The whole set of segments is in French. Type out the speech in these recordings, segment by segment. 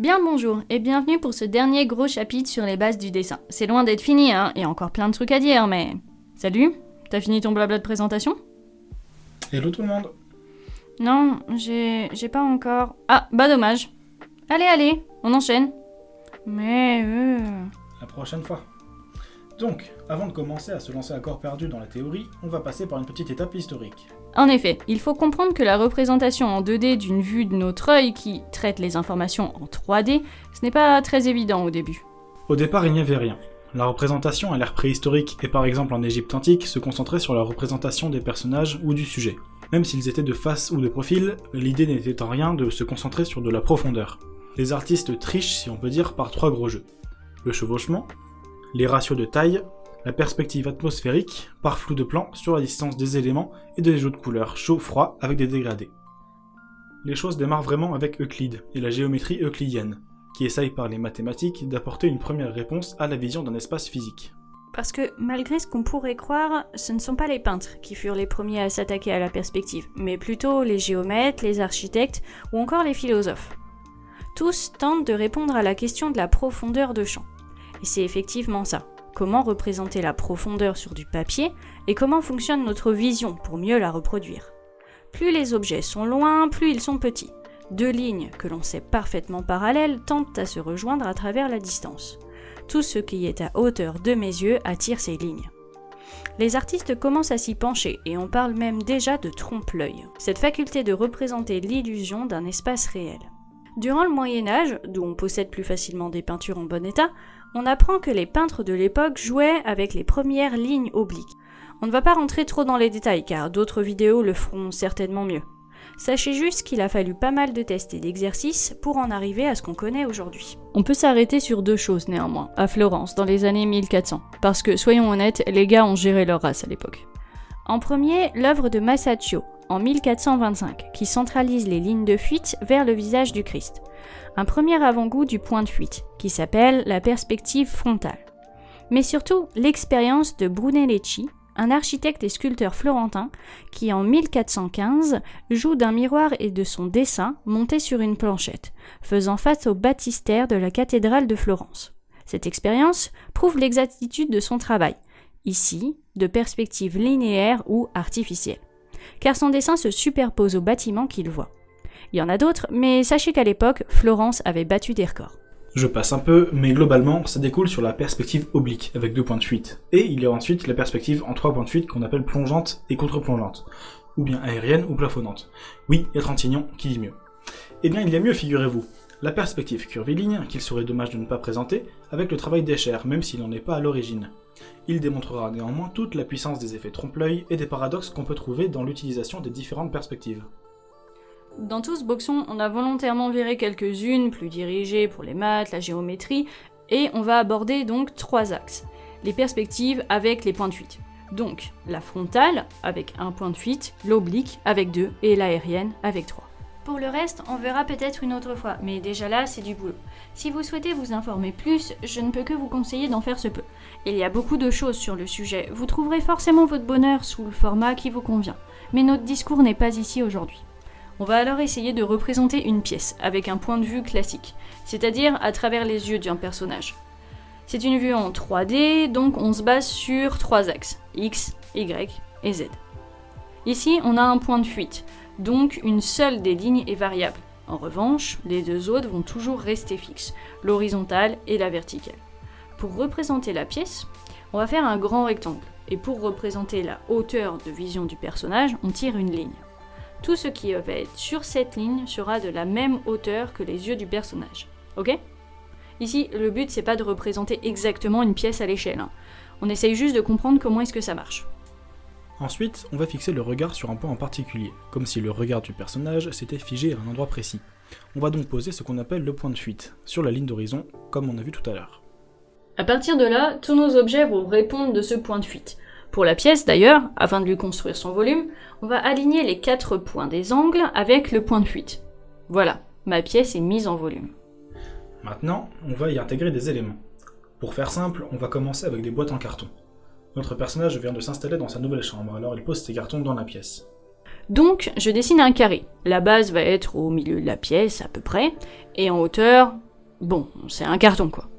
Bien bonjour et bienvenue pour ce dernier gros chapitre sur les bases du dessin. C'est loin d'être fini, hein, il y a encore plein de trucs à dire, mais... Salut, t'as fini ton blabla de présentation ? Hello tout le monde. Non, j'ai pas encore... Ah, bah dommage. Allez, on enchaîne. Mais... La prochaine fois. Donc, avant de commencer à se lancer à corps perdu dans la théorie, on va passer par une petite étape historique. En effet, il faut comprendre que la représentation en 2D d'une vue de notre œil qui traite les informations en 3D, ce n'est pas très évident au début. Au départ, il n'y avait rien. La représentation à l'ère préhistorique et par exemple en Égypte antique se concentrait sur la représentation des personnages ou du sujet. Même s'ils étaient de face ou de profil, l'idée n'était en rien de se concentrer sur de la profondeur. Les artistes trichent, si on peut dire, par 3 gros jeux. Le chevauchement, les ratios de taille, la perspective atmosphérique, par flou de plan sur la distance des éléments et des jeux de couleurs chaud-froid avec des dégradés. Les choses démarrent vraiment avec Euclide et la géométrie euclidienne, qui essaye par les mathématiques d'apporter une première réponse à la vision d'un espace physique. Parce que malgré ce qu'on pourrait croire, ce ne sont pas les peintres qui furent les premiers à s'attaquer à la perspective, mais plutôt les géomètres, les architectes ou encore les philosophes. Tous tentent de répondre à la question de la profondeur de champ. Et c'est effectivement ça. Comment représenter la profondeur sur du papier et comment fonctionne notre vision pour mieux la reproduire. Plus les objets sont loin, plus ils sont petits. 2 lignes que l'on sait parfaitement parallèles tentent à se rejoindre à travers la distance. Tout ce qui est à hauteur de mes yeux attire ces lignes. Les artistes commencent à s'y pencher et on parle même déjà de trompe-l'œil, cette faculté de représenter l'illusion d'un espace réel. Durant le Moyen-Âge, d'où on possède plus facilement des peintures en bon état, on apprend que les peintres de l'époque jouaient avec les premières lignes obliques. On ne va pas rentrer trop dans les détails car d'autres vidéos le feront certainement mieux. Sachez juste qu'il a fallu pas mal de tests et d'exercices pour en arriver à ce qu'on connaît aujourd'hui. On peut s'arrêter sur 2 choses néanmoins, à Florence, dans les années 1400, parce que, soyons honnêtes, les gars ont géré leur race à l'époque. En premier, l'œuvre de Masaccio, en 1425, qui centralise les lignes de fuite vers le visage du Christ. Un premier avant-goût du point de fuite, qui s'appelle la perspective frontale. Mais surtout, l'expérience de Brunelleschi, un architecte et sculpteur florentin qui, en 1415, joue d'un miroir et de son dessin monté sur une planchette, faisant face au baptistère de la cathédrale de Florence. Cette expérience prouve l'exactitude de son travail, ici, de perspective linéaire ou artificielle, car son dessin se superpose au bâtiment qu'il voit. Il y en a d'autres, mais sachez qu'à l'époque, Florence avait battu des records. Je passe un peu, mais globalement, ça découle sur la perspective oblique, avec 2 points de fuite. Et il y a ensuite la perspective en 3 points de fuite qu'on appelle plongeante et contre-plongeante, ou bien aérienne ou plafonnante. Oui, il y a Trintignant qui dit mieux. Eh bien, il y a mieux, figurez-vous. La perspective curviligne, qu'il serait dommage de ne pas présenter, avec le travail d'Escher, même s'il n'en est pas à l'origine. Il démontrera néanmoins toute la puissance des effets trompe-l'œil et des paradoxes qu'on peut trouver dans l'utilisation des différentes perspectives. Dans tout ce boxon, on a volontairement viré quelques-unes, plus dirigées pour les maths, la géométrie, et on va aborder donc 3 axes. Les perspectives avec les points de fuite. Donc, la frontale avec 1 point de fuite, l'oblique avec 2, et l'aérienne avec 3. Pour le reste, on verra peut-être une autre fois, mais déjà là, c'est du boulot. Si vous souhaitez vous informer plus, je ne peux que vous conseiller d'en faire ce peu. Il y a beaucoup de choses sur le sujet, vous trouverez forcément votre bonheur sous le format qui vous convient. Mais notre discours n'est pas ici aujourd'hui. On va alors essayer de représenter une pièce avec un point de vue classique, c'est-à-dire à travers les yeux d'un personnage. C'est une vue en 3D, donc on se base sur 3 axes, X, Y et Z. Ici, on a un point de fuite, donc une seule des lignes est variable. En revanche, les 2 autres vont toujours rester fixes, l'horizontale et la verticale. Pour représenter la pièce, on va faire un grand rectangle, et pour représenter la hauteur de vision du personnage, on tire une ligne. Tout ce qui va être sur cette ligne sera de la même hauteur que les yeux du personnage. Ok ? Ici, le but c'est pas de représenter exactement une pièce à l'échelle. On essaye juste de comprendre comment est-ce que ça marche. Ensuite, on va fixer le regard sur un point en particulier, comme si le regard du personnage s'était figé à un endroit précis. On va donc poser ce qu'on appelle le point de fuite, sur la ligne d'horizon, comme on a vu tout à l'heure. À partir de là, tous nos objets vont répondre de ce point de fuite. Pour la pièce d'ailleurs, afin de lui construire son volume, on va aligner les 4 points des angles avec le point de fuite. Voilà, ma pièce est mise en volume. Maintenant, on va y intégrer des éléments. Pour faire simple, on va commencer avec des boîtes en carton. Notre personnage vient de s'installer dans sa nouvelle chambre, alors il pose ses cartons dans la pièce. Donc, je dessine un carré. La base va être au milieu de la pièce, à peu près, et en hauteur, Bon, c'est un carton quoi.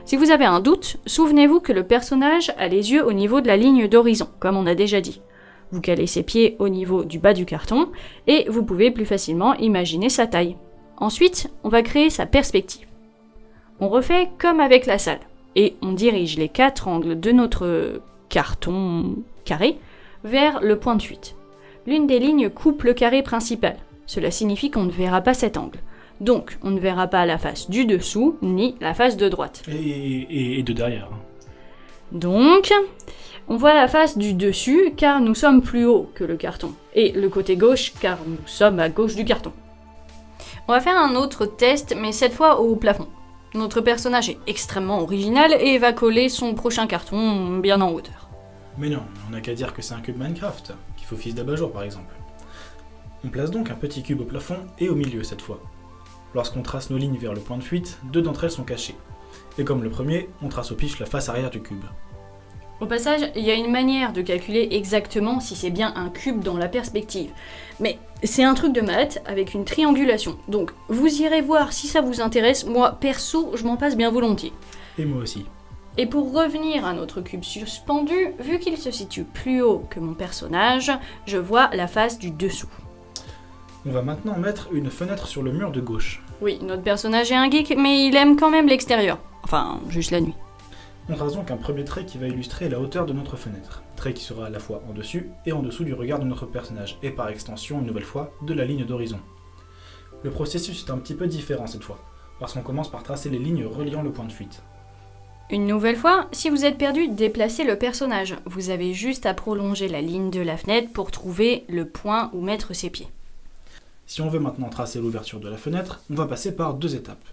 Si vous avez un doute, souvenez-vous que le personnage a les yeux au niveau de la ligne d'horizon, comme on a déjà dit. Vous calez ses pieds au niveau du bas du carton, et vous pouvez plus facilement imaginer sa taille. Ensuite, on va créer sa perspective. On refait comme avec la salle, et on dirige les 4 angles de notre carton carré vers le point de fuite. L'une des lignes coupe le carré principal. Cela signifie qu'on ne verra pas cet angle. Donc, on ne verra pas la face du dessous, ni la face de droite. Et de derrière. Donc, on voit la face du dessus car nous sommes plus haut que le carton. Et le côté gauche car nous sommes à gauche du carton. On va faire un autre test, mais cette fois au plafond. Notre personnage est extrêmement original et va coller son prochain carton bien en hauteur. Mais non, on n'a qu'à dire que c'est un cube Minecraft, qui fait office d'abat-jour par exemple. On place donc un petit cube au plafond et au milieu cette fois. Lorsqu'on trace nos lignes vers le point de fuite, 2 d'entre elles sont cachées. Et comme le premier, on trace au pif la face arrière du cube. Au passage, il y a une manière de calculer exactement si c'est bien un cube dans la perspective. Mais c'est un truc de maths avec une triangulation. Donc vous irez voir si ça vous intéresse. Moi, perso, je m'en passe bien volontiers. Et moi aussi. Et pour revenir à notre cube suspendu, vu qu'il se situe plus haut que mon personnage, je vois la face du dessous. On va maintenant mettre une fenêtre sur le mur de gauche. Oui, notre personnage est un geek, mais il aime quand même l'extérieur. Enfin, juste la nuit. On trace donc un premier trait qui va illustrer la hauteur de notre fenêtre. Trait qui sera à la fois en dessus et en dessous du regard de notre personnage, et par extension, une nouvelle fois, de la ligne d'horizon. Le processus est un petit peu différent cette fois, parce qu'on commence par tracer les lignes reliant le point de fuite. Une nouvelle fois, si vous êtes perdu, déplacez le personnage. Vous avez juste à prolonger la ligne de la fenêtre pour trouver le point où mettre ses pieds. Si on veut maintenant tracer l'ouverture de la fenêtre, on va passer par 2 étapes.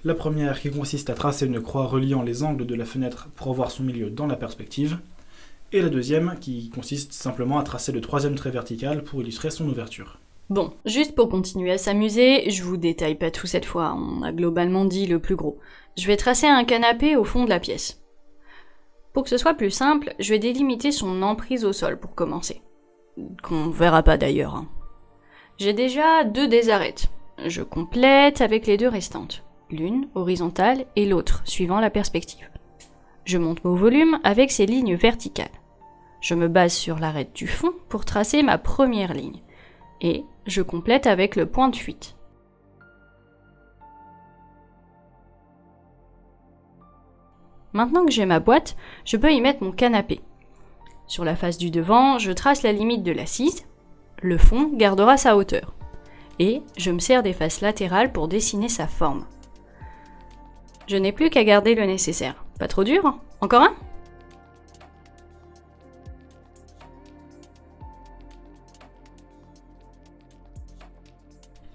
La première qui consiste à tracer une croix reliant les angles de la fenêtre pour avoir son milieu dans la perspective, et la deuxième qui consiste simplement à tracer le 3e trait vertical pour illustrer son ouverture. Bon, juste pour continuer à s'amuser, je vous détaille pas tout cette fois, on a globalement dit le plus gros. Je vais tracer un canapé au fond de la pièce. Pour que ce soit plus simple, je vais délimiter son emprise au sol pour commencer. Qu'on verra pas d'ailleurs. Hein. J'ai déjà 2 des arêtes. Je complète avec les 2 restantes. L'une horizontale et l'autre, suivant la perspective. Je monte mon volume avec ces lignes verticales. Je me base sur l'arête du fond pour tracer ma première ligne. Et je complète avec le point de fuite. Maintenant que j'ai ma boîte, je peux y mettre mon canapé. Sur la face du devant, je trace la limite de l'assise. Le fond gardera sa hauteur. Et je me sers des faces latérales pour dessiner sa forme. Je n'ai plus qu'à garder le nécessaire. Pas trop dur, hein? Encore un?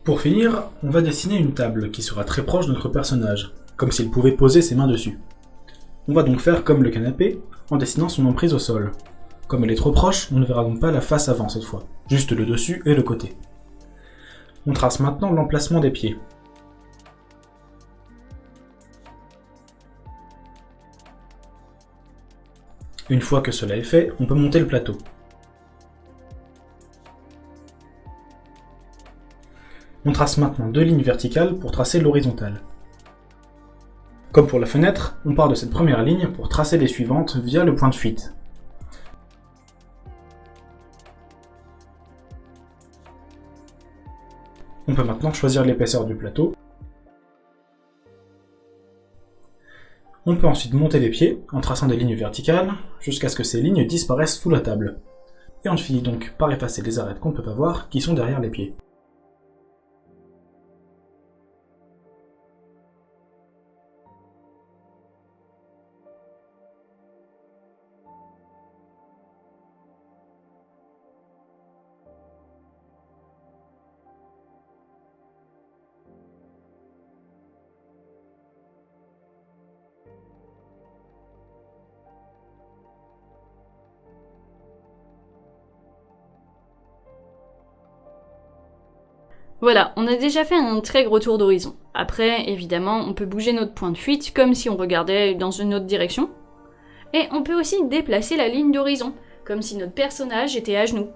Pour finir, on va dessiner une table qui sera très proche de notre personnage, comme s'il pouvait poser ses mains dessus. On va donc faire comme le canapé, en dessinant son emprise au sol. Comme elle est trop proche, on ne verra donc pas la face avant cette fois, juste le dessus et le côté. On trace maintenant l'emplacement des pieds. Une fois que cela est fait, on peut monter le plateau. On trace maintenant 2 lignes verticales pour tracer l'horizontale. Comme pour la fenêtre, on part de cette première ligne pour tracer les suivantes via le point de fuite. On peut maintenant choisir l'épaisseur du plateau. On peut ensuite monter les pieds en traçant des lignes verticales jusqu'à ce que ces lignes disparaissent sous la table. Et on finit donc par effacer les arêtes qu'on ne peut pas voir qui sont derrière les pieds. Voilà, on a déjà fait un très gros tour d'horizon. Après, évidemment, on peut bouger notre point de fuite comme si on regardait dans une autre direction. Et on peut aussi déplacer la ligne d'horizon, comme si notre personnage était à genoux,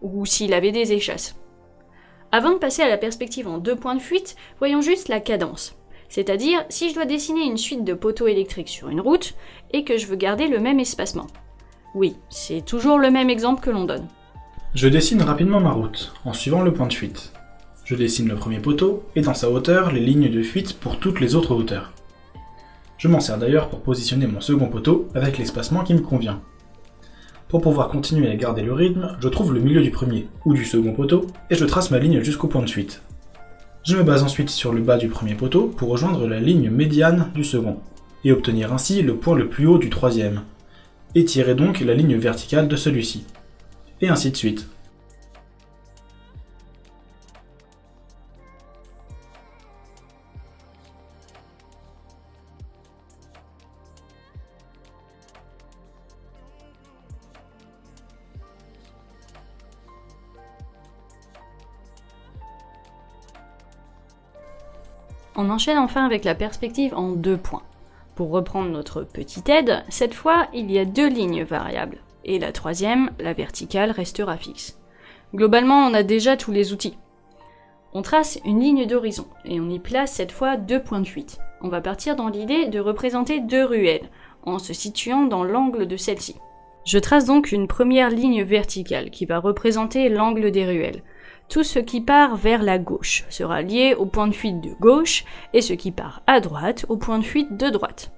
ou s'il avait des échasses. Avant de passer à la perspective en 2 points de fuite, voyons juste la cadence. C'est-à-dire si je dois dessiner une suite de poteaux électriques sur une route et que je veux garder le même espacement. Oui, c'est toujours le même exemple que l'on donne. Je dessine rapidement ma route, en suivant le point de fuite. Je dessine le premier poteau, et dans sa hauteur, les lignes de fuite pour toutes les autres hauteurs. Je m'en sers d'ailleurs pour positionner mon second poteau avec l'espacement qui me convient. Pour pouvoir continuer à garder le rythme, je trouve le milieu du premier ou du second poteau, et je trace ma ligne jusqu'au point de fuite. Je me base ensuite sur le bas du premier poteau pour rejoindre la ligne médiane du second, et obtenir ainsi le point le plus haut du troisième, et tirer donc la ligne verticale de celui-ci. Et ainsi de suite. On enchaîne enfin avec la perspective en 2 points. Pour reprendre notre petite aide, cette fois il y a 2 lignes variables, et la troisième, la verticale, restera fixe. Globalement, on a déjà tous les outils. On trace une ligne d'horizon, et on y place cette fois 2 points de fuite. On va partir dans l'idée de représenter 2 ruelles, en se situant dans l'angle de celle-ci. Je trace donc une première ligne verticale qui va représenter l'angle des ruelles. Tout ce qui part vers la gauche sera lié au point de fuite de gauche et ce qui part à droite au point de fuite de droite.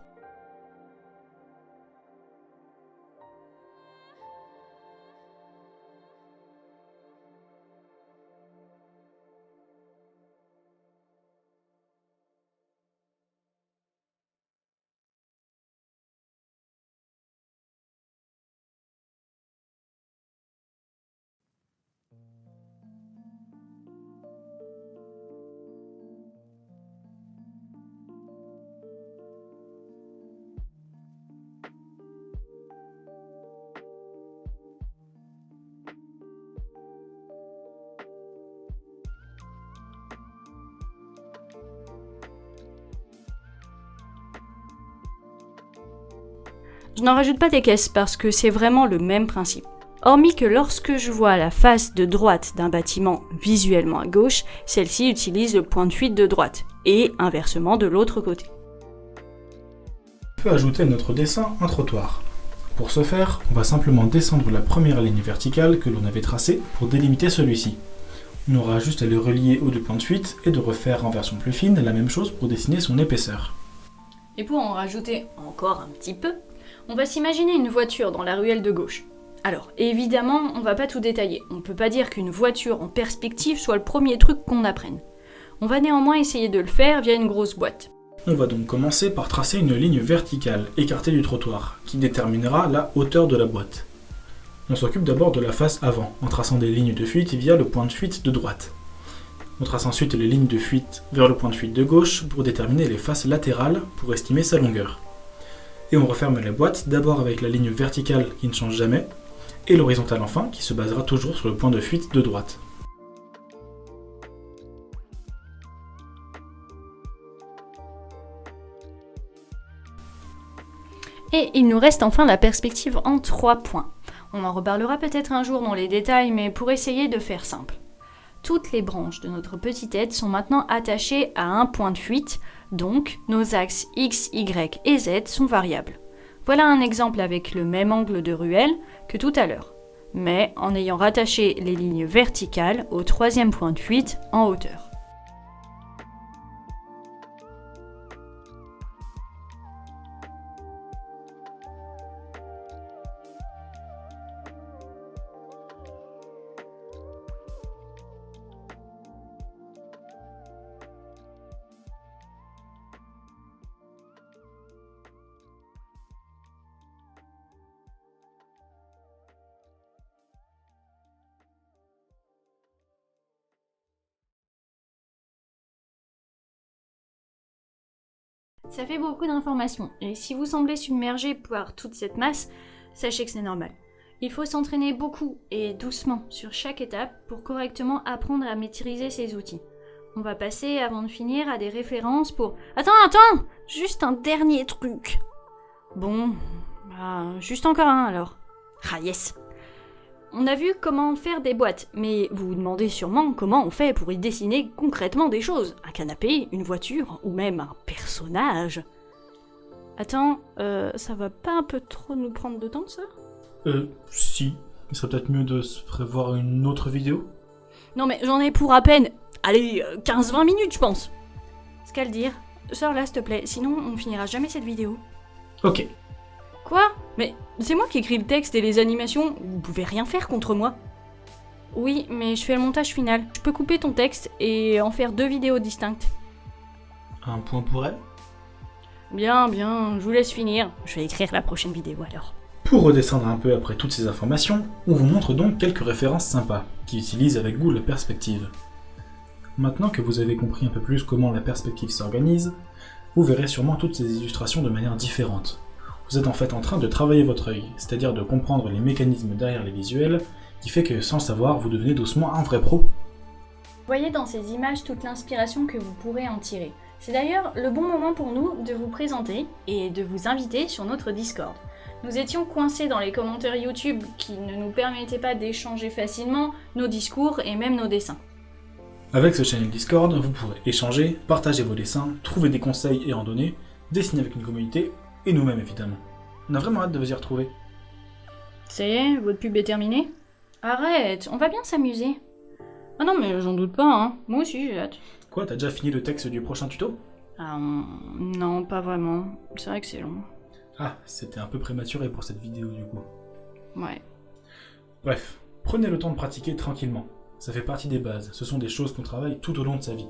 Je n'en rajoute pas des caisses parce que c'est vraiment le même principe. Hormis que lorsque je vois la face de droite d'un bâtiment visuellement à gauche, celle-ci utilise le point de fuite de droite, et inversement de l'autre côté. On peut ajouter à notre dessin un trottoir. Pour ce faire, on va simplement descendre la première ligne verticale que l'on avait tracée pour délimiter celui-ci. On aura juste à le relier aux 2 points de fuite et de refaire en version plus fine la même chose pour dessiner son épaisseur. Et pour en rajouter encore un petit peu, on va s'imaginer une voiture dans la ruelle de gauche. Alors, évidemment, on va pas tout détailler. On peut pas dire qu'une voiture en perspective soit le premier truc qu'on apprenne. On va néanmoins essayer de le faire via une grosse boîte. On va donc commencer par tracer une ligne verticale, écartée du trottoir, qui déterminera la hauteur de la boîte. On s'occupe d'abord de la face avant, en traçant des lignes de fuite via le point de fuite de droite. On trace ensuite les lignes de fuite vers le point de fuite de gauche pour déterminer les faces latérales pour estimer sa longueur. Et on referme la boîte d'abord avec la ligne verticale qui ne change jamais, et l'horizontale enfin qui se basera toujours sur le point de fuite de droite. Et il nous reste enfin la perspective en 3 points. On en reparlera peut-être un jour dans les détails, mais pour essayer de faire simple. Toutes les branches de notre petite aide sont maintenant attachées à un point de fuite, donc nos axes X, Y et Z sont variables. Voilà un exemple avec le même angle de ruelle que tout à l'heure, mais en ayant rattaché les lignes verticales au 3e point de fuite en hauteur. Ça fait beaucoup d'informations, et si vous semblez submergé par toute cette masse, sachez que c'est normal. Il faut s'entraîner beaucoup et doucement sur chaque étape pour correctement apprendre à maîtriser ces outils. On va passer, avant de finir, à des références pour... Attends, juste un dernier truc. Bon, juste encore un alors. Ah yes. On a vu comment faire des boîtes, mais vous vous demandez sûrement comment on fait pour y dessiner concrètement des choses. Un canapé, une voiture, ou même un personnage. Attends, ça va pas un peu trop nous prendre de temps, ça? Si. Il serait peut-être mieux de se prévoir une autre vidéo? Non mais j'en ai pour à peine, allez, 15-20 minutes, je pense. Ce qu'à le dire, sors là, s'il te plaît, sinon on finira jamais cette vidéo. Ok. Quoi? Mais c'est moi qui écris le texte et les animations, vous pouvez rien faire contre moi. Oui, mais je fais le montage final. Je peux couper ton texte et en faire 2 vidéos distinctes. Un point pour elle? Bien, je vous laisse finir. Je vais écrire la prochaine vidéo alors. Pour redescendre un peu après toutes ces informations, on vous montre donc quelques références sympas, qui utilisent avec goût la perspective. Maintenant que vous avez compris un peu plus comment la perspective s'organise, vous verrez sûrement toutes ces illustrations de manière différente. Vous êtes en fait en train de travailler votre œil, c'est-à-dire de comprendre les mécanismes derrière les visuels, qui fait que sans le savoir, vous devenez doucement un vrai pro. Voyez dans ces images toute l'inspiration que vous pourrez en tirer. C'est d'ailleurs le bon moment pour nous de vous présenter et de vous inviter sur notre Discord. Nous étions coincés dans les commentaires YouTube qui ne nous permettaient pas d'échanger facilement nos discours et même nos dessins. Avec ce channel Discord, vous pourrez échanger, partager vos dessins, trouver des conseils et en donner, dessiner avec une communauté, et nous-mêmes évidemment. On a vraiment hâte de vous y retrouver. Ça y est, votre pub est terminée? Arrête, on va bien s'amuser. Ah non mais j'en doute pas, hein. Moi aussi j'ai hâte. Quoi, t'as déjà fini le texte du prochain tuto? Non, pas vraiment. C'est vrai que c'est long. Ah, c'était un peu prématuré pour cette vidéo du coup. Ouais. Bref, prenez le temps de pratiquer tranquillement. Ça fait partie des bases, ce sont des choses qu'on travaille tout au long de sa vie.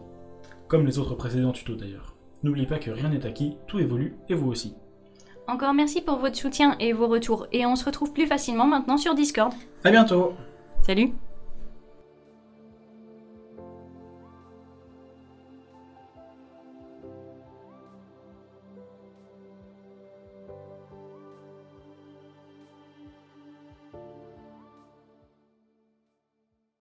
Comme les autres précédents tutos d'ailleurs. N'oubliez pas que rien n'est acquis, tout évolue, et vous aussi. Encore merci pour votre soutien et vos retours, et on se retrouve plus facilement maintenant sur Discord. À bientôt! Salut!